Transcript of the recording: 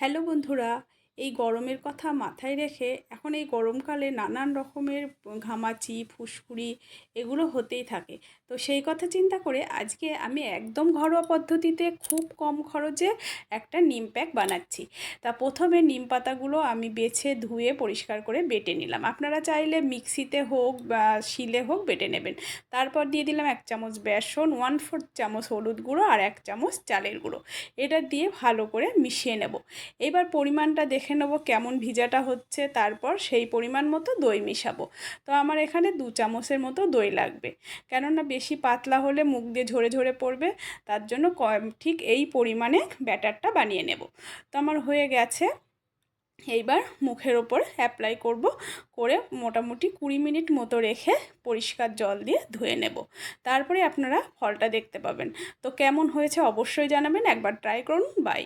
Hello বন্ধুরা, এই গরমের কথা মাথায় রেখে এখন এই গরমকালে নানান রকমের ঘামাচি ফুসকুড়ি এগুলো হতেই থাকে। তো সেই কথা চিন্তা করে আজকে আমি একদম ঘরোয়া পদ্ধতিতে খুব কম খরচে একটা নিম প্যাক বানাচ্ছি। তা প্রথমে নিম পাতাগুলো আমি বেছে ধুয়ে পরিষ্কার করে বেটে নিলাম। আপনারা চাইলে মিক্সিতে হোক বা শিলে হোক বেটে নেবেন। তারপর দিয়ে দিলাম 1 চামচ বেসন, 1/4 চামচ হলুদ গুঁড়ো আর 1 চামচ চালের গুঁড়ো। এটা দিয়ে ভালো করে মিশিয়ে নেব। এবার পরিমাণটা দেখে নেব কেমন ভিজাটা হচ্ছে, তারপর সেই পরিমাণ মতো দই মিশাবো। তো আমার এখানে 2 চামচের মতো দই লাগবে, কেননা বেশি পাতলা হলে মুখ দিয়ে ঝরে ঝরে পড়বে। তার জন্য ঠিক এই পরিমাণে ব্যাটারটা বানিয়ে নেব। তো আমার হয়ে গেছে। এইবার মুখের ওপর অ্যাপ্লাই করব, করে মোটামুটি 20 মিনিট মতো রেখে পরিষ্কার জল দিয়ে ধুয়ে নেব। তারপরে আপনারা ফলটা দেখতে পাবেন। তো কেমন হয়েছে অবশ্যই জানাবেন, একবার ট্রাই করুন। বাই।